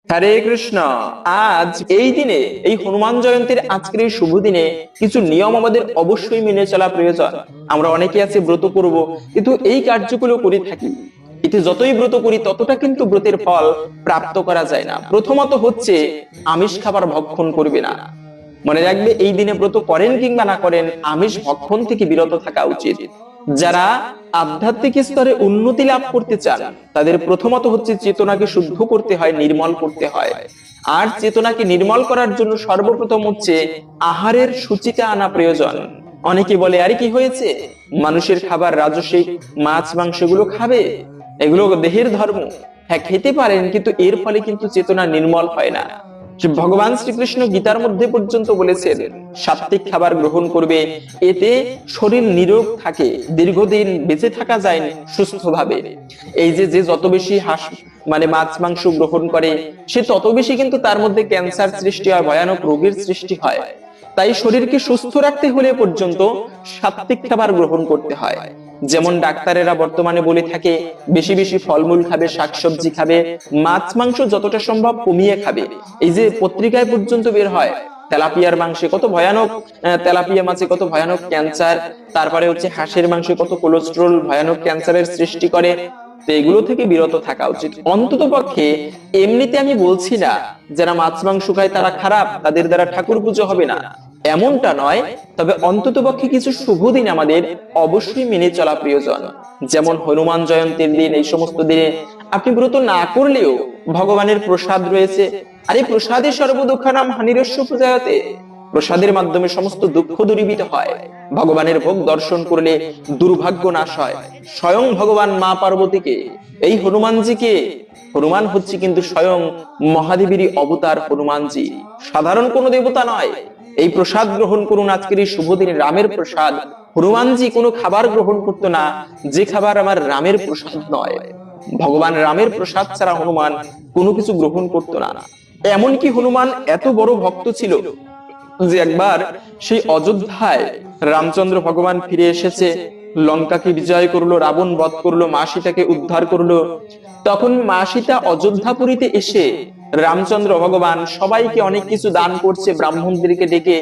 হরে কৃষ্ণ। আজ এই দিনে, এই হনুমান জয়ন্তীর আজকের এই শুভ দিনে কিছু নিয়ম আমাদের অবশ্যই মেনে চলা প্রয়োজন। আমরা অনেকে আছে ব্রত করব, কিন্তু এই কার্যগুলো করে থাকি, এতে যতই ব্রত করি ততটা কিন্তু ব্রতের ফল প্রাপ্ত করা যায় না। প্রথমত হচ্ছে আমিষ খাবার ভক্ষণ করবে না। মনে রাখবে, এই দিনে ব্রত করেন কিংবা না করেন, আমিষ ভক্ষণ থেকে বিরত থাকা উচিত। যারা আধ্যাত্মিক স্তরে উন্নতি লাভ করতে চান, তাদের প্রথমত হচ্ছে চেতনাকে শুদ্ধ করতে হয়, নির্মল করতে হয়। আর চেতনাকে নির্মল করার জন্য সর্বপ্রথম হচ্ছে আহারের সূচিকা আনা প্রয়োজন। অনেকে বলে, আরে কি হয়েছে, মানুষের খাবার রাজসিক, মাছ মাংস এগুলো খাবে, এগুলো দেহের ধর্ম। হ্যাঁ, খেতে পারেন, কিন্তু এর ফলে কিন্তু চেতনা নির্মল হয় না। ভগবান শ্রীকৃষ্ণ গীতার মধ্যে পর্যন্ত বলেছেন সাত্বিক খাবার গ্রহণ করবে, এতে শরীর নিরোগ থাকে, দীর্ঘদিন বেঁচে থাকা যায় সুস্থভাবে। এই যে যে যত বেশি মাছ মাংস গ্রহণ করে, সে তত বেশি কিন্তু তার মধ্যে ক্যান্সার সৃষ্টি হয়, ভয়ানক রোগের সৃষ্টি হয়। তাই শরীরকে সুস্থ রাখতে হলে পর্যন্ত সাত্বিক খাবার গ্রহণ করতে হয়। যেমন ডাক্তারেরা বর্তমানে বলে থাকে বেশি বেশি ফলমূল খাবে, শাকসবজি খাবে, মাছ মাংস যতটা সম্ভব কমিয়ে খাবে। এই যে পত্রিকায় পর্যন্ত বের হয় তেলাপিয়ার মাংসে কত ভয়ানক, তেলাপিয়া মাছে কত ভয়ানক ক্যান্সার, তারপরে হচ্ছে হাঁসের মাংসে কত কোলেস্টেরল, ভয়ানক ক্যান্সারের সৃষ্টি করে। তো এগুলো থেকে বিরত থাকা উচিত অন্তত পক্ষে। এমনিতে আমি বলছি না যারা মাছ মাংস খায় তারা খারাপ, তাদের দ্বারা ঠাকুর পুজো হবে না, এমনটা নয়। তবে অন্তত পক্ষে কিছু শুভ দিন আমাদের অবশ্যই মেনে চলা প্রয়োজন। যেমন হনুমান জয়ন্তীর দিন, এই সমস্ত দিনে আপনি ব্রত না করলেও ভগবানের প্রসাদ রয়েছে। আর এই প্রসাদে সর্বদুঃখানাম হানিরস্য পূজায়তে, প্রসাদের মাধ্যমে সমস্ত দুঃখ দূরীভূত হয়। ভগবানের ভোগ দর্শন করলে দুর্ভাগ্য নাশ হয়। স্বয়ং ভগবান মা পার্বতীকে, এই হনুমানজিকে, হনুমান হচ্ছে কিন্তু স্বয়ং মহাদেবীরই অবতার হনুমানজি, সাধারণ কোনো দেবতা নয়। এই প্রসাদ গ্রহণ করুন আজকের এই শুভ দিনে, রামের প্রসাদ। হনুমানজি কোনো খাবার গ্রহণ করতো না যে খাবার আমার রামের প্রসাদ নয়। ভগবান রামের প্রসাদ ছাড়া হনুমান কোনো কিছু গ্রহণ করতো না। এমনকি হনুমান এত বড় ভক্ত ছিল যে একবার সেই অযোধ্যায় রামচন্দ্র ভগবান ফিরে এসেছে, লঙ্কাকে বিজয় করলো, রাবণ বধ করলো, মা সীতাকে উদ্ধার করলো। তখন মা সীতা অযোধ্যাপুরীতে এসে রামচন্দ্র ভগবান সবাইকে অনেক কিছু দান করছে, ব্রাহ্মণদেরকে ডেকে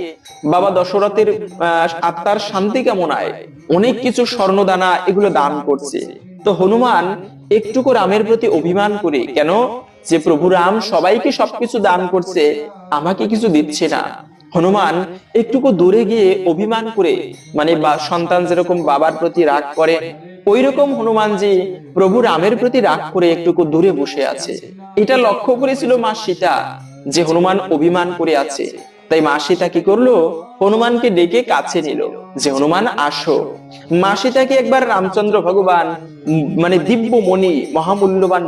বাবা দশরথের আত্মার শান্তি কামনায় অনেক কিছু স্বর্ণদানা এগুলো দান করছে। তো হনুমান একটুকু রামের প্রতি অভিমান করে, কেন, যে প্রভু রাম সবাইকে সবকিছু দান করছে, আমাকে কিছু দিচ্ছে না। হনুমান একটুকু দূরে গিয়ে অভিমান করে, সন্তান যেরকম বাবার প্রতি রাগ করে, ওই রকম হনুমানজি প্রভু রামের প্রতি রাগ করে একটুকু দূরে বসে আছে। এটা লক্ষ্য করেছিল মা সীতা যে হনুমান অভিমান করে আছে। তাই মা সীতা কি করলো, হনুমানকে ডেকে কাছে নিল যে হনুমান আসো। মা সীতাকে একবার রামচন্দ্র ভগবান দিব্য মণি, মহামূল্যবান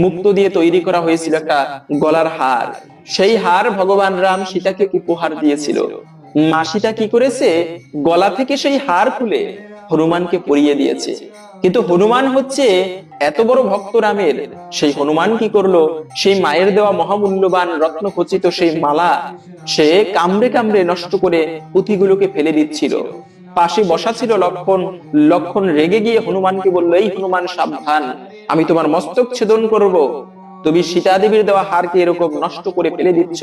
মুক্ত দিয়ে তৈরি করা হয়েছিল একটা গলার হার, সেই হার ভগবান রাম সীতাকে উপহার দিয়েছিল। মা সীতা কি করেছে, গলা থেকে সেই হার খুলে হনুমানকে পরিয়ে দিয়েছে। কিন্তু হনুমান হচ্ছে এত বড় ভক্ত রামের, সেই হনুমান কি করলো, সেই মায়ের দেওয়া মহামূল্যবান রত্নখচিত সেই মালা সে কামড়ে কামড়ে নষ্ট করে পুঁথিগুলোকে ফেলে দিচ্ছিল। পাশে বসা ছিল লক্ষণ। লক্ষণ রেগে গিয়ে হনুমানকে বললো, এই হনুমান সাবধান, আমি তোমার মস্তক ছেদন করব, তুমি সীতা দেবীর দেওয়া হারকে এরকম নষ্ট করে ফেলে দিচ্ছ।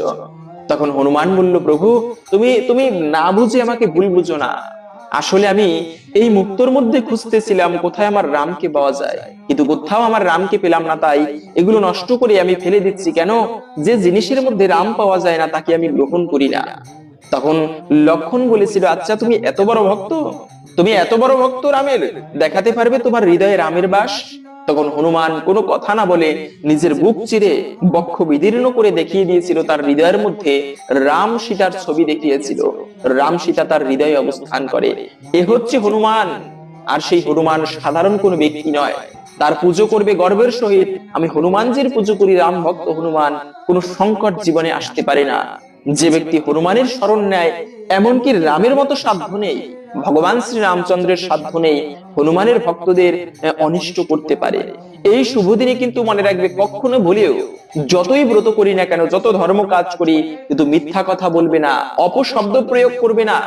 তখন হনুমান বলল, প্রভু তুমি তুমি না বুঝে আমাকে ভুল বুঝো না, আসলে আমি এই মুক্তোর মধ্যে খুঁজতেছিলাম কোথায় আমার রামকে পাওয়া যায়, কিন্তু কোথাও আমার রামকে পেলাম না, তাই এগুলো নষ্ট করে আমি ফেলে দিচ্ছি। কেন, যে জিনিসের মধ্যে রাম পাওয়া যায় না তাকে আমি গ্রহণ করি না। তখন লক্ষণ বলেছিল, আচ্ছা তুমি এত বড় ভক্ত, তুমি এত বড় ভক্ত রামের, দেখাতে পারবে তোমার হৃদয়ে রামের বাস? তখন হনুমান কোনো কথা না বলে নিজের বুক চিরে বক্ষ বিদীর্ণ করে দেখিয়ে দিয়েছিল, তার হৃদয়ের মধ্যে রাম সীতার ছবি দেখিয়েছিল। রাম সীতা তার হৃদয়ে অবস্থান করে। এ হচ্ছে হনুমান। আর সেই হনুমান সাধারণ কোনো ব্যক্তি নয়, তার পুজো করবে গর্বের সহিত। আমি হনুমানজির পুজো করি, রাম ভক্ত হনুমান, কোনো সংকট জীবনে আসতে পারে না। যে ব্যক্তি হনুমানের শরণ নেয়, এমনকি রামের মতো সাধ্য নেই, ভগবান শ্রী রামচন্দ্রের সাধ্য নেই হনুমানের ভক্তদের অনিষ্ট করতে পারে। এই শুভ দিনে কিন্তু মনে রাখবে, কখনো ভুলেও যতই ব্রত করি না কেন, যত ধর্ম কাজ করি, কিন্তু মিথ্যা কথা বলবে না, অপশব্দ প্রয়োগ করবে না।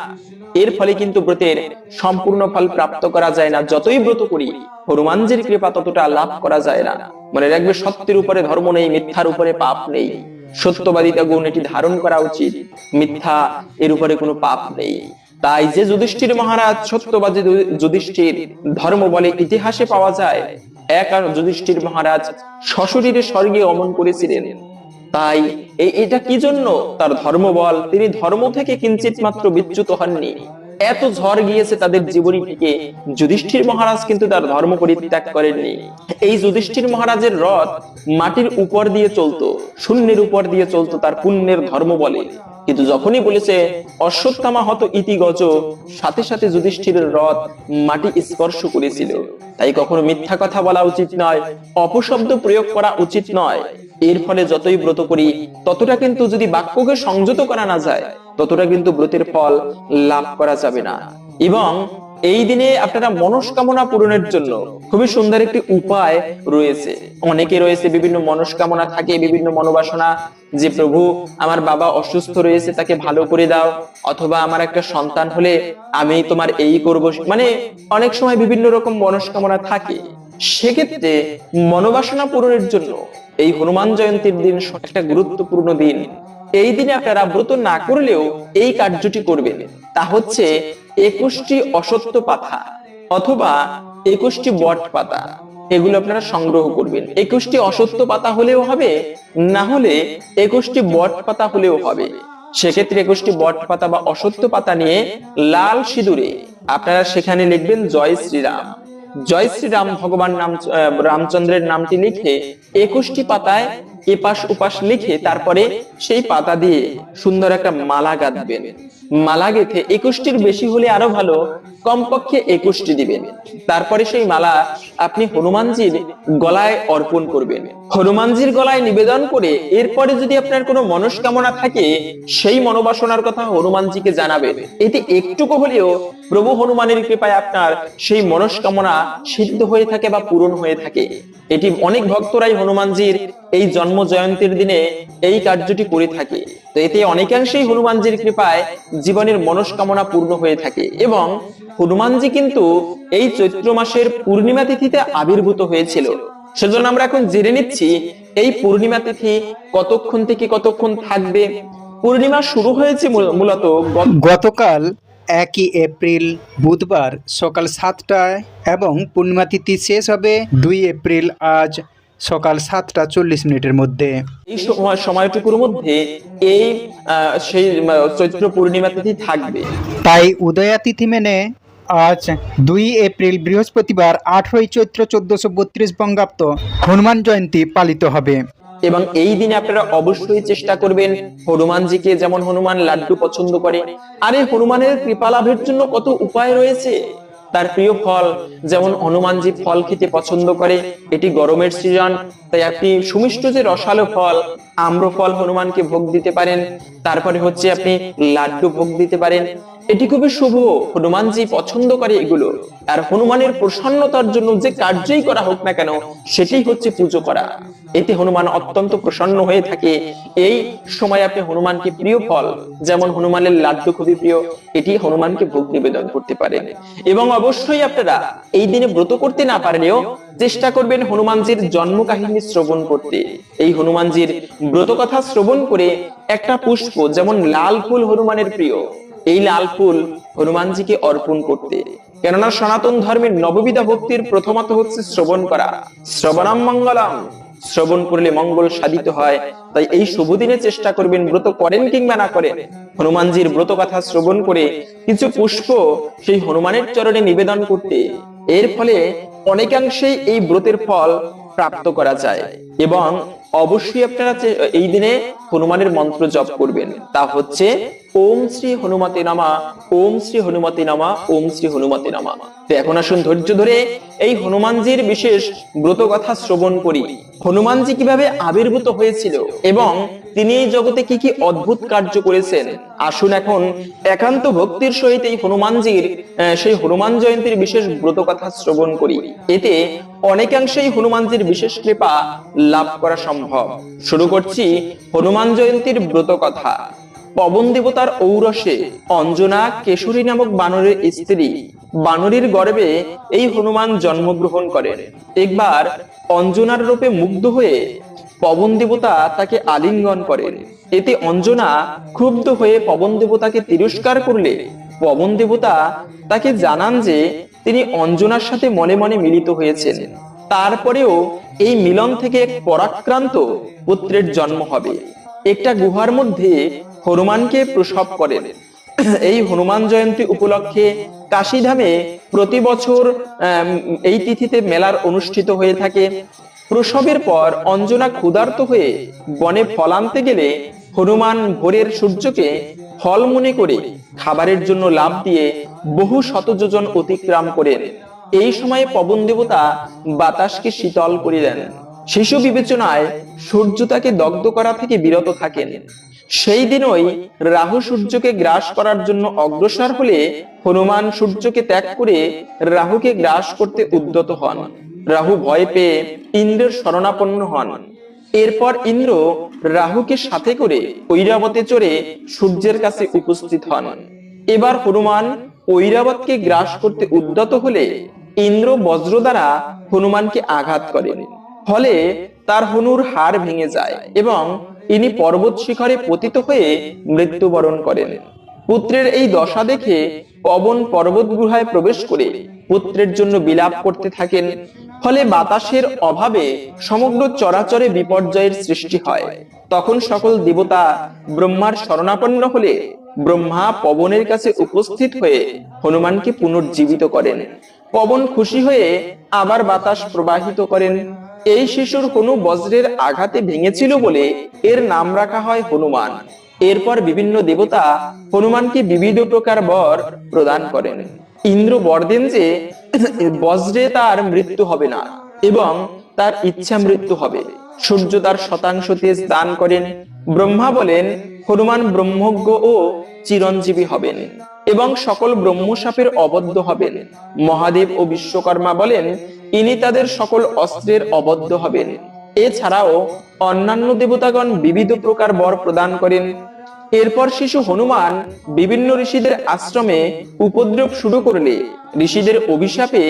এর ফলে কিন্তু ব্রতের সম্পূর্ণ ফল প্রাপ্ত করা যায় না। যতই ব্রত করি, হনুমানজির কৃপা ততটা লাভ করা যায় না। মনে রাখবে, সত্যের উপরে ধর্ম নেই, মিথ্যার উপরে পাপ নেই। সত্যবাদিতা গুণ এটি ধারণ করা উচিত, মিথ্যা এর উপরে কোনো পাপ নেই। তাই যে যুধিষ্ঠির মহারাজ সত্যবাদী যুধিষ্ঠির ধর্ম বলে ইতিহাসে পাওয়া যায়, এক আর যুধিষ্ঠির মহারাজ সশরীরে স্বর্গে গমন করেছিলেন। তাই এটা কি জন্য? তার ধর্মবল। তিনি ধর্ম থেকে কিঞ্চিত মাত্র বিচ্যুত হননি। এত ঝড় গিয়েছে তাদের জীবনী থেকে, যুধিষ্ঠির মহারাজ কিন্তু তার ধর্ম পরিত্যাগ করেননি। এই যুধিষ্ঠির মহারাজের রথ মাটির উপর দিয়ে চলতো, শূন্যের উপর দিয়ে চলতো তার পুণ্যের ধর্ম বলে। কিন্তু যখনই বলেছে অশ্বত্থামা হত ইতি গজ, সাথে সাথে যুধিষ্ঠিরের রথ মাটি স্পর্শ করেছিল। তাই কখনো মিথ্যা কথা বলা উচিত নয়, অপশব্দ প্রয়োগ করা উচিত নয়। এর ফলে যতই ব্রত করি, ততটা কিন্তু যদি বাক্যকে সংযত করা না যায়, ততটা কিন্তু ব্রতের ফল লাভ করা যাবে না। এবং এই দিনে আপনারা মনস্কামনা পূরণের জন্য খুবই সুন্দর একটি উপায় রয়েছে। অনেকে রয়েছে বিভিন্ন মনস্কামনা থাকে, বিভিন্ন মনোবাসনা, যে প্রভু আমার বাবা অসুস্থ রয়েছে, তাকে ভালো করে দাও, অথবা আমার একটা সন্তান হলে আমি তোমার এই করব। মানে অনেক সময় বিভিন্ন রকম মনস্কামনা থাকে। সেক্ষেত্রে মনোবাসনা পূরণের জন্য এই হনুমান জয়ন্তীর দিন একটা গুরুত্বপূর্ণ দিন। এই দিনে আপনারা ব্রত না করলেও এই কার্যটি করবেন। তা হচ্ছে 21টি অশ্বত্থ পাতা অথবা 21টি বট পাতা, এগুলো আপনারা সংগ্রহ করবেন। 21টি অশ্বত্থ পাতা হলেও হবে, না হলে 21টি বট পাতা হলেও হবে। সেক্ষেত্রে 21টি বট পাতা বা অশ্বত্থ পাতা নিয়ে লাল সিঁদুরে আপনারা সেখানে লিখবেন জয় শ্রীরাম। জয় শ্রীরাম ভগবান নাম রামচন্দ্রের নামটি লিখে 21টি পাতায় এপাশ ওপাশ লিখে তারপরে সেই পাতা দিয়ে সুন্দর একটা মালা গাঁথবেন। মালা গেঁথে 21টির বেশি হলে আরো ভালো, কমপক্ষে 21টি দিবেন। তারপরে সেই মালা আপনি হনুমানজির গলায় অর্পণ করবেন। হনুমানজির গলায় নিবেদন করে এরপরে যদি আপনার কোনো মনস্কামনা থাকে, সেই মনোবাসনার কথা হনুমানজিকে জানাবেন। এতে একটুকু হলেও প্রভু হনুমানের কৃপায় আপনার সেই মনস্কামনা সিদ্ধ হয়ে থাকে বা পূরণ হয়ে থাকে। এটি অনেক ভক্তরাই হনুমানজির এই জন্ম জয়ন্তীর দিনে এই কার্যটি করে থাকে। তো এতে অনেকাংশেই হনুমানজির কৃপায় জীবনের মনস্কামনা পূর্ণ হয়ে থাকে। এবং হনুমানজি কিন্তু এই চৈত্র মাসের পূর্ণিমা তিথিতে আবির্ভূত হয়েছিল। সেজন্য আমরা এখন জেনে নিচ্ছি এই পূর্ণিমা তিথি কতক্ষণ থেকে কতক্ষণ থাকবে। পূর্ণিমা শুরু হয়েছে মূলত গতকাল 1 এপ্রিল বুধবার সকাল 7টায় এবং পূর্ণিমা তিথি শেষ হবে 2 এপ্রিল আজ সকাল 7:40 মধ্যে। এই সময়টুকুর মধ্যে এই সেই চৈত্র পূর্ণিমা তিথি থাকবে। তাই উদয়া তিথি মেনে আজ 2 এপ্রিল বৃহস্পতিবার 8ই চৈত্র 1432 বঙ্গাব্দ হনুমান জয়ন্তী পালিত হবে। এবং এই দিনে আপনারা অবশ্যই চেষ্টা করবেন হনুমানজিকে, যেমন হনুমান লাড্ডু পছন্দ করে, আরে হনুমানের কৃপা লাভের জন্য কত উপায় রয়েছে। তার প্রিয় ফল, যেমন হনুমানজি ফল খেতে পছন্দ করে, এটি গরমের সিজন, তাই আপনি সুমিষ্ট যে রসালো ফল, আম্র ফল হনুমানকে ভোগ দিতে পারেন। তারপরে হচ্ছে আপনি লাড্ডু ভোগ দিতে পারেন, এটি খুবই শুভ, হনুমানজি পছন্দ করে এগুলো। আর হনুমানের প্রসন্নতার জন্য যে কার্যই করা হোক না কেন, সেটি হচ্ছে পুজো করা। এতে হনুমান অত্যন্ত প্রসন্ন হয়ে থাকে। এই সময় আপনি হনুমানকে প্রিয় ফল, যেমন হনুমানের লাড্ডু খুবই প্রিয়, এটি হনুমানকে ভোগ নিবেদন করতে পারেন। এবং অবশ্যই আপনারা এই দিনে ব্রত করতে না পারলেও চেষ্টা করবেন হনুমানজির জন্ম কাহিনী শ্রবণ করতে। এই হনুমানজির ব্রত কথা শ্রবণ করে একটা পুষ্প, যেমন লাল ফুল হনুমানের প্রিয়, এই লাল ফুল হনুমানজিকে অর্পণ করতে। কেননা সনাতন ধর্মের নববিধা ভক্তির প্রথমত হচ্ছে শ্রবণ করা। শ্রবণম মঙ্গলম, শ্রবণ করলে মঙ্গল সাধিত হয়। তাই এই শুভ দিনে চেষ্টা করবেন, ব্রত করেন কিংবা না করেন, হনুমানজির ব্রত কথা শ্রবণ করে কিছু পুষ্প সেই হনুমানের চরণে নিবেদন করতে। এর ফলে অনেকাংশেই এই ব্রতের ফল প্রাপ্ত করা যায়। এবং অবশ্যই আপনারা এই দিনে হনুমানের মন্ত্র জপ করবেন, তা হচ্ছে ওম শ্রী হনুমতে নমা, ওম শ্রী হনুমতে নমা, ওম শ্রী হনুমতে নমা। তো এখন আসুন ধৈর্য ধরে এই হনুমানজির বিশেষ ব্রত কথা শ্রবণ করি। হনুমানজি কিভাবে আবির্ভূত হয়েছিল এবং তিনি এই জগতে কি কি অদ্ভুত কার্য করেছেন, আসুন এখন একান্ত ভক্তির সহিত এই হনুমানজির সেই হনুমান জয়ন্তীর বিশেষ ব্রত কথা শ্রবণ করি। এতে অনেকাংশেই হনুমানজির বিশেষ কৃপা লাভ করা সম্ভব। শুরু করছি হনুমান জয়ন্তীর ব্রত কথা। পবন দেবতার ঔরসে অঞ্জনা কেশরী নামক বানরের স্ত্রী বানরীর গর্ভে এই হনুমান জন্মগ্রহণ করেন। একবার অঞ্জনার রূপে মুগ্ধ হয়ে পবন দেবতা তাকে আলিঙ্গন করেন। এতে অঞ্জনা ক্ষুব্ধ হয়ে পবন দেবতাকে তিরস্কার করলে পবন দেবতা তাকে জানান যে তিনি অঞ্জনার সাথে মনে মনে মিলিত হয়েছেন। তারপরেও এই মিলন থেকে এক পরাক্রান্ত পুত্রের জন্ম হবে। একটা গুহার মধ্যে হনুমানকে প্রসব করেন। এই হনুমান জয়ন্তী উপলক্ষে কাশীধামে প্রতি বছর এই তিথিতে মেলার অনুষ্ঠিত হয়ে থাকে। প্রসবের পর অঞ্জনা ক্ষুধার্ত হয়ে বনে ফল আনতে গেলে হনুমান ভোরের সূর্যকে ফল মনে করে খাবারের জন্য লাফ দিয়ে বহু শত যোজন অতিক্রম করেন। এই সময়ে পবন দেবতা বাতাসকে শীতল করে দেন। শিশু বিবেচনায় সূর্য তাকে দগ্ধ করা থেকে বিরত থাকেন। সেই দিনই রাহু সূর্যকে গ্রাস করার জন্য অগ্রসর হলে হনুমান সূর্যকে ত্যাগ করে রাহুকে গ্রাস করতে উদ্যত হন। রাহু ভয় পেয়ে ইন্দ্রের শরণাপন্ন হন। এরপর ইন্দ্র রাহুকে সাথে করে ঐরাবতে চড়ে সূর্যের কাছে উপস্থিত হন। এবার হনুমান ঐরাবতকে গ্রাস করতে উদ্যত হলে ইন্দ্র বজ্র দ্বারা হনুমানকে আঘাত করেন। ফলে তার হনুর হাড় ভেঙে যায় এবং ইনি পর্বত শিখরে পতিত হয়ে মৃত্যুবরণ করেন। পুত্রের এই দশা দেখে পবন পর্বত গুহায় প্রবেশ করে পুত্রের জন্য বিলাপ করতে থাকেন। ফলে বাতাসের অভাবে সমগ্র চরাচরে বিপর্যয়ের সৃষ্টি হয়। তখন সকল দেবতা ব্রহ্মার শরণাপন্ন হলে ব্রহ্মা পবনের কাছে উপস্থিত হয়ে হনুমানকে পুনর্জীবিত করেন। পবন খুশি হয়ে আবার বাতাস প্রবাহিত করেন। এই শিশুর কোনো বজ্রের আঘাতে ভেঙেছিল বলে এর নাম রাখা হয় হনুমান। এরপর বিভিন্ন দেবতা হনুমানকে বিবিধ প্রকার বর প্রদান করেন। ইন্দ্র বর দেন যে বজ্রে তার মৃত্যু হবে না এবং তার ইচ্ছা মৃত্যু হবে। সূর্য তার শতাংশ তেজ দান করেন। ব্রহ্মা বলেন হনুমান ব্রহ্মজ্ঞ ও চিরঞ্জীবী হবেন এবং সকল ব্রহ্মশাপের অবদ্ধ হবেন। মহাদেব ও বিশ্বকর্মা বলেন ইনি তাদের সকল অস্ত্রের অবদ্ধ হবেন। এছাড়াও অন্যান্য দেবতাগণ বিবিধ প্রকার বর প্রদান করেন। এরপর শিশু হনুমান বিভিন্ন ঋষিদের আশ্রমে উপদ্রব শুরু করলে ঋষিদের অভিশাপে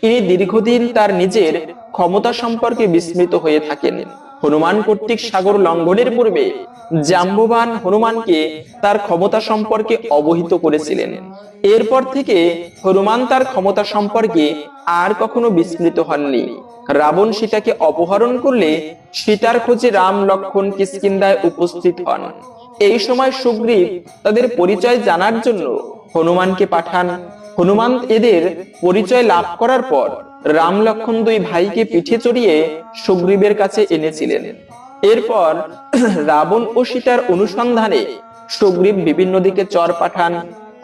ইনি দীর্ঘদিন তার নিজের ক্ষমতা সম্পর্কে বিস্মৃত হয়ে থাকেন। হনুমান কর্তৃক সাগর লঙ্ঘনের পূর্বে জাম্ববান হনুমানকে তার ক্ষমতা সম্পর্কে অবহিত করেছিলেন। এরপর থেকে হনুমান তার ক্ষমতা সম্পর্কে আর কখনো বিস্মৃত হননি। রাবণ সীতাকে অপহরণ করলে সীতার খোঁজে রাম লক্ষ্মণ কিষ্কিন্ধায় উপস্থিত হন। এই সময় সুগ্রীব তাদের পরিচয় জানার জন্য হনুমানকে পাঠান। হনুমান এদের পরিচয় লাভ করার পর রাম লক্ষ্মণ দুই ভাইকে পিঠে চড়িয়ে সুগ্রীবের কাছে এনেছিলেন। এরপর রাবণ ও সীতার অনুসন্ধানে সুগ্রীব বিভিন্ন দিকে চর পাঠান।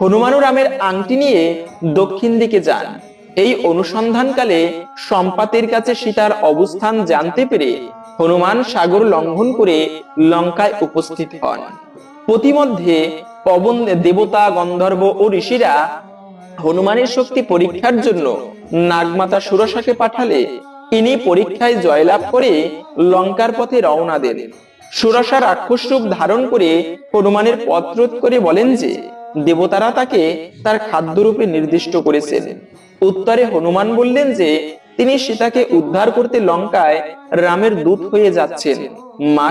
হনুমান ও রামের আংটি নিয়ে দক্ষিণ দিকে যান। এই অনুসন্ধানকালে সম্পাতের কাছে সীতার অবস্থান জানতে পেরে হনুমান সাগর লঙ্ঘন করে লঙ্কায় উপস্থিত হন। প্রতিমধ্যে পবন দেবতা গন্ধর্ব ও ঋষিরা হনুমানের শক্তি পরীক্ষার জন্য নাগমাতা সুরসাকে পাঠালে ইনি পরীক্ষায় জয়লাভ করে লঙ্কার পথে রওনা দেন। সুরসা রাক্ষস রূপ ধারণ করে হনুমানের পথ রোধ করে বলেন যে দেবতারা তাকে তার খাদ্যরূপে নির্দিষ্ট করেছেন। উত্তরে হনুমান বললেন যে তিনি সীতাকে উদ্ধার করতে লঙ্কায় রামের দূত হয়ে যাচ্ছেন। মা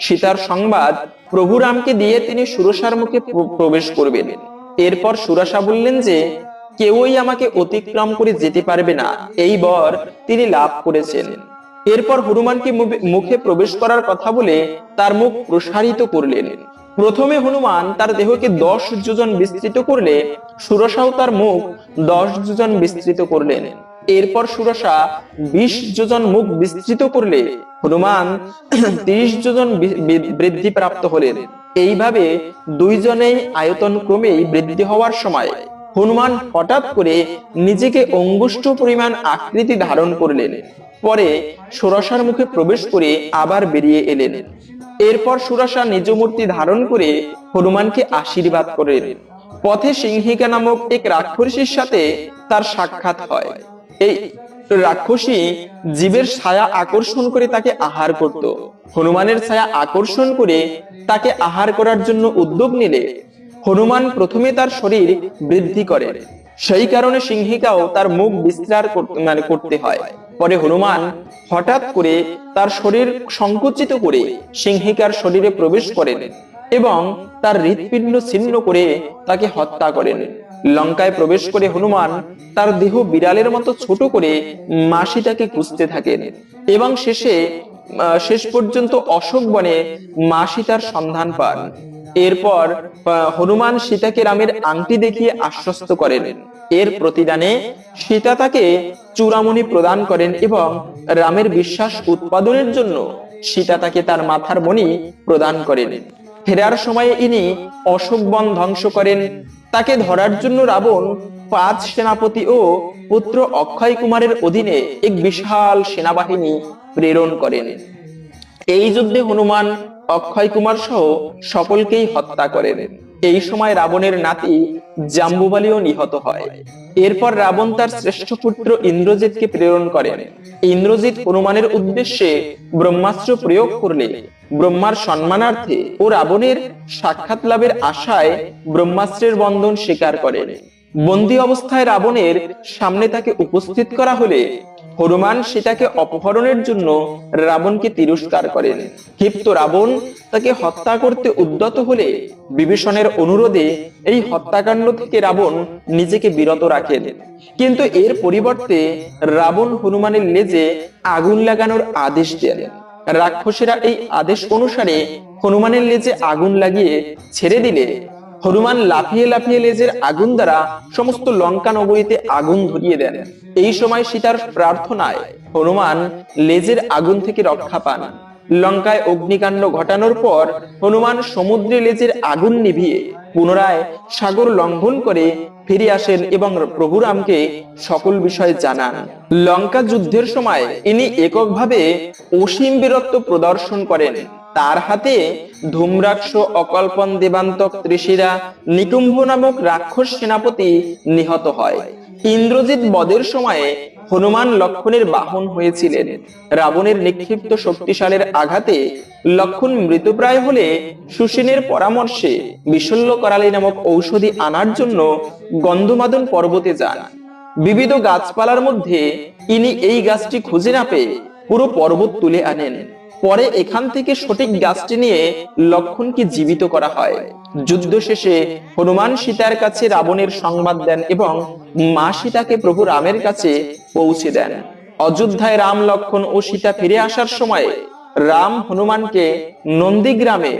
সীতার সংবাদ প্রভু রামকে দিয়ে তিনি সুরসার মুখে প্রবেশ করবেন। এরপর সুরসা বললেন যে কেউই আমাকে অতিক্রম করে যেতে পারবে না, এই বর তিনি লাভ করেছেন। এরপর হনুমানকে মুখে প্রবেশ করার কথা বলে তার মুখ প্রসারিত করলেন। প্রথমে হনুমান তার দেহকে 10 যোজন বিস্তৃত করলে সুরসাও তার মুখ 10 যোজন বিস্তৃত করলেন। এরপর সুরসা 20 যোজন মুখ বিস্তৃত করলে হনুমান 30 যোজন বৃদ্ধি প্রাপ্ত হলেন। এইভাবে দুইজনেই আয়তন ক্রমেই বৃদ্ধি হওয়ার সময় হনুমান হঠাৎ করে নিজেকে অঙ্গুষ্ঠ পরিমাণ আকৃতি ধারণ করলেন। পরে সুরসার মুখে প্রবেশ করে আবার বেরিয়ে এলেন। এরপর সুরসা নিজ মূর্তি ধারণ করে হনুমানকে আশীর্বাদ করেন। পথে সিংহিকা নামক এক রাক্ষসীর সাথে তার সাক্ষাৎ হয়। এই রাক্ষসী জীবের ছায়া আকর্ষণ করে তাকে আহার করত। হনুমানের ছায়া আকর্ষণ করে তাকে আহার করার জন্য উদ্যোগ নিলে হনুমান প্রথমে তার শরীর বৃদ্ধি করে, সেই কারণে সিংহিকাও তার মুখ বিস্তার করতে হয়। পরে হনুমান হঠাৎ করে তার শরীর সংকুচিত করে সিংহিকার শরীরে প্রবেশ করেন এবং তার হৃৎপিণ্ড ছিন্ন করে তাকে হত্যা করেন। লঙ্কায় প্রবেশ করে হনুমান তার দেহ বিড়ালের মতো ছোট করে মা সীতাকে খুঁজতে থাকেন এবং শেষ পর্যন্ত অশোক বনে মা সীতার সন্ধান পান। এরপর হনুমান সীতাকে রামের আংটি দেখিয়ে আশ্বস্ত করেন। এর প্রতিদানে সীতা তাকে চূড়ামণি প্রদান করেন এবং রামের বিশ্বাস উৎপাদনের জন্য সীতা তাকে তার মাথার মণি প্রদান করেন। ফেরার সময় ইনি অশোক বন ধ্বংস করেন। তাকে ধরার জন্য রাবণ 5 সেনাপতি ও পুত্র অক্ষয় কুমারের অধীনে এক বিশাল সেনাবাহিনী প্রেরণ করেন। এই যুদ্ধে হনুমান অক্ষয় কুমার সহ সকলকেই হত্যা করেন। এই সময় রাবণের নাতি জাম্বুবালিও নিহত হয়। এরপর রাবণ তার শ্রেষ্ঠ পুত্র ইন্দ্রজিৎকে প্রেরণ করেন। ইন্দ্রজিৎ হনুমানের উদ্দেশ্যে ব্রহ্মাস্ত্র প্রয়োগ করলে ব্রহ্মার সম্মানার্থে ও রাবণের সাক্ষাৎ লাভের আশায় ব্রহ্মাস্ত্রের বন্ধন স্বীকার করেন। বন্দী অবস্থায় রাবণের সামনে তাকে উপস্থিত করা হলে হনুমান সীতাকে অপহরণের জন্য রাবণকে তিরস্কার করেন। ক্ষিপ্ত রাবণ তাকে হত্যা করতে উদ্যত হলে বিভীষণের অনুরোধে এই হত্যাকাণ্ড থেকে রাবণ নিজেকে বিরত রাখেন। কিন্তু এর পরিবর্তে রাবণ হনুমানের লেজে আগুন লাগানোর আদেশ দেন। রাক্ষসেরা এই আদেশ অনুসারে হনুমানের লেজে আগুন লাগিয়ে ছেড়ে দিলে হনুমান লাফিয়ে লাফিয়ে লেজের আগুন দ্বারা সমস্ত লঙ্কা নগরীতে আগুন ধরিয়ে দেন। এই সময় সীতার প্রার্থনায় হনুমান লেজের আগুন থেকে রক্ষা পান। লঙ্কায় অগ্নিকাণ্ড ঘটানোর পর হনুমান সমুদ্রে লেজের আগুন নিভিয়ে পুনরায় সাগর লঙ্ঘন করে ফিরে আসেন এবং প্রভু রামকে সকল বিষয় জানান। লঙ্কা যুদ্ধের সময় ইনি এককভাবে অসীম বীরত্ব প্রদর্শন করেন। তার হাতে ধূম্রাক্ষ, অকল্পন, দেবান্তক, ত্রিশিরা, নিকুম্ভ নামক রাক্ষস সেনাপতি নিহত হয়। ইন্দ্রজিৎ বধের সময়ে হনুমান লক্ষণের বাহন হয়েছিলেন। রাবণের নিক্ষিপ্ত শক্তিশালের আঘাতে লক্ষণ মৃতপ্রায় হলে সুসেনের পরামর্শে বিশল্য করালি নামক ঔষধি আনার জন্য গন্ধমাদন পর্বতে যান। বিবিধ গাছপালার মধ্যে ইনি এই গাছটি খুঁজে না পেয়ে পুরো পর্বত তুলে আনেন। পরে এখান থেকে সঠিক গাছটি নিয়ে লক্ষণকে জীবিত করা হয়। যুদ্ধ শেষে হনুমান সীতার কাছে রাবণের সংবাদ দেন এবং মা সীতাকে প্রভু রামের কাছে পৌঁছে দেন। অযোধ্যায় রাম, লক্ষণ ও সীতা ফিরে আসার সময় রাম হনুমানকে নন্দীগ্রামে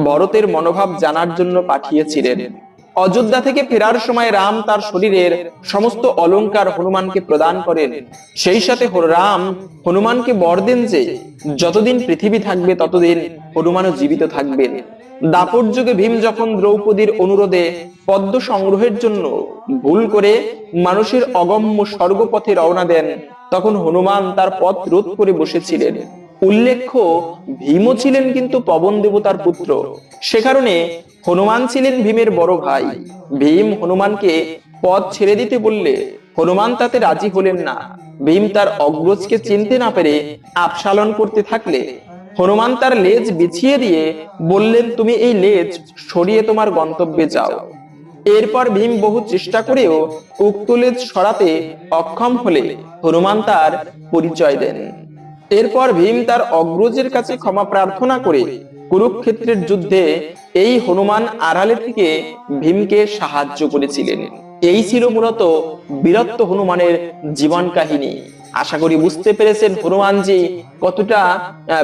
ভরতের মনোভাব জানার জন্য পাঠিয়েছিলেন। অযোধ্যা থেকে ফেরার সময় রাম তার শরীরের সমস্ত অলংকার হনুমানকে প্রদান করেন। সেই সাথে রাম হনুমানকে বর দেন যে যতদিন পৃথিবী থাকবে ততদিন হনুমানও জীবিত থাকবেন। দাপর যুগে ভীম যখন দ্রৌপদীর অনুরোধে পদ্ম সংগ্রহের জন্য ভুল করে মানুষের অগম্য স্বর্গপথে রওনা দেন, তখন হনুমান তার পথ রোধ করে বসেছিলেন। উল্লেখ্য, ভীমও ছিলেন কিন্তু পবন দেবতার পুত্র। সে কারণে হনুমান ছিলেন ভীমের বড় ভাই। ভীম হনুমানকে পথ ছেড়ে দিতে বললে হনুমান তাতে রাজি হলেন না। ভীম তার অগ্রজকে চিনতে না পেরে আপসালন করতে থাকলে হনুমান তার লেজ বিছিয়ে দিয়ে বললেন, তুমি এই লেজ সরিয়ে তোমার গন্তব্যে যাও। এরপর ভীম বহু চেষ্টা করেও উক্ত লেজ সরাতে অক্ষম হলে হনুমান তার পরিচয় দেন। এরপর ভীম তার অগ্রজের কাছে ক্ষমা প্রার্থনা করে কুরুক্ষেত্রের যুদ্ধে এই হনুমান আড়ালে থেকে ভীমকে সাহায্য করেছিলেন। এই ছিল মূলত বীরত্ব হনুমানের জীবন কাহিনী। আশা করি বুঝতে পেরেছেন হনুমানজি কতটা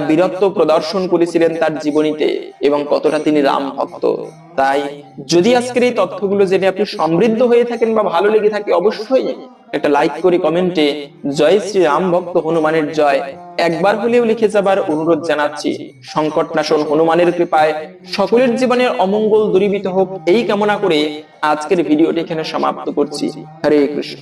বীরত্ব প্রদর্শন করেছিলেন তার জীবনীতে এবং কতটা তিনি রাম ভক্ত। তাই যদি আজকের এই তথ্যগুলো জেনে আপনি সমৃদ্ধ হয়ে থাকেন বা ভালো লেগে থাকে, অবশ্যই একটা লাইক করে কমেন্টে জয় শ্রী রাম ভক্ত হনুমানের জয় একবার হলেও লিখে যাবার অনুরোধ জানাচ্ছি। সংকট নাশন হনুমানের কৃপায় সকলের জীবনের অমঙ্গল দূরীভূত হোক এই কামনা করে আজকের ভিডিওটি এখানে সমাপ্ত করছি। হরে কৃষ্ণ।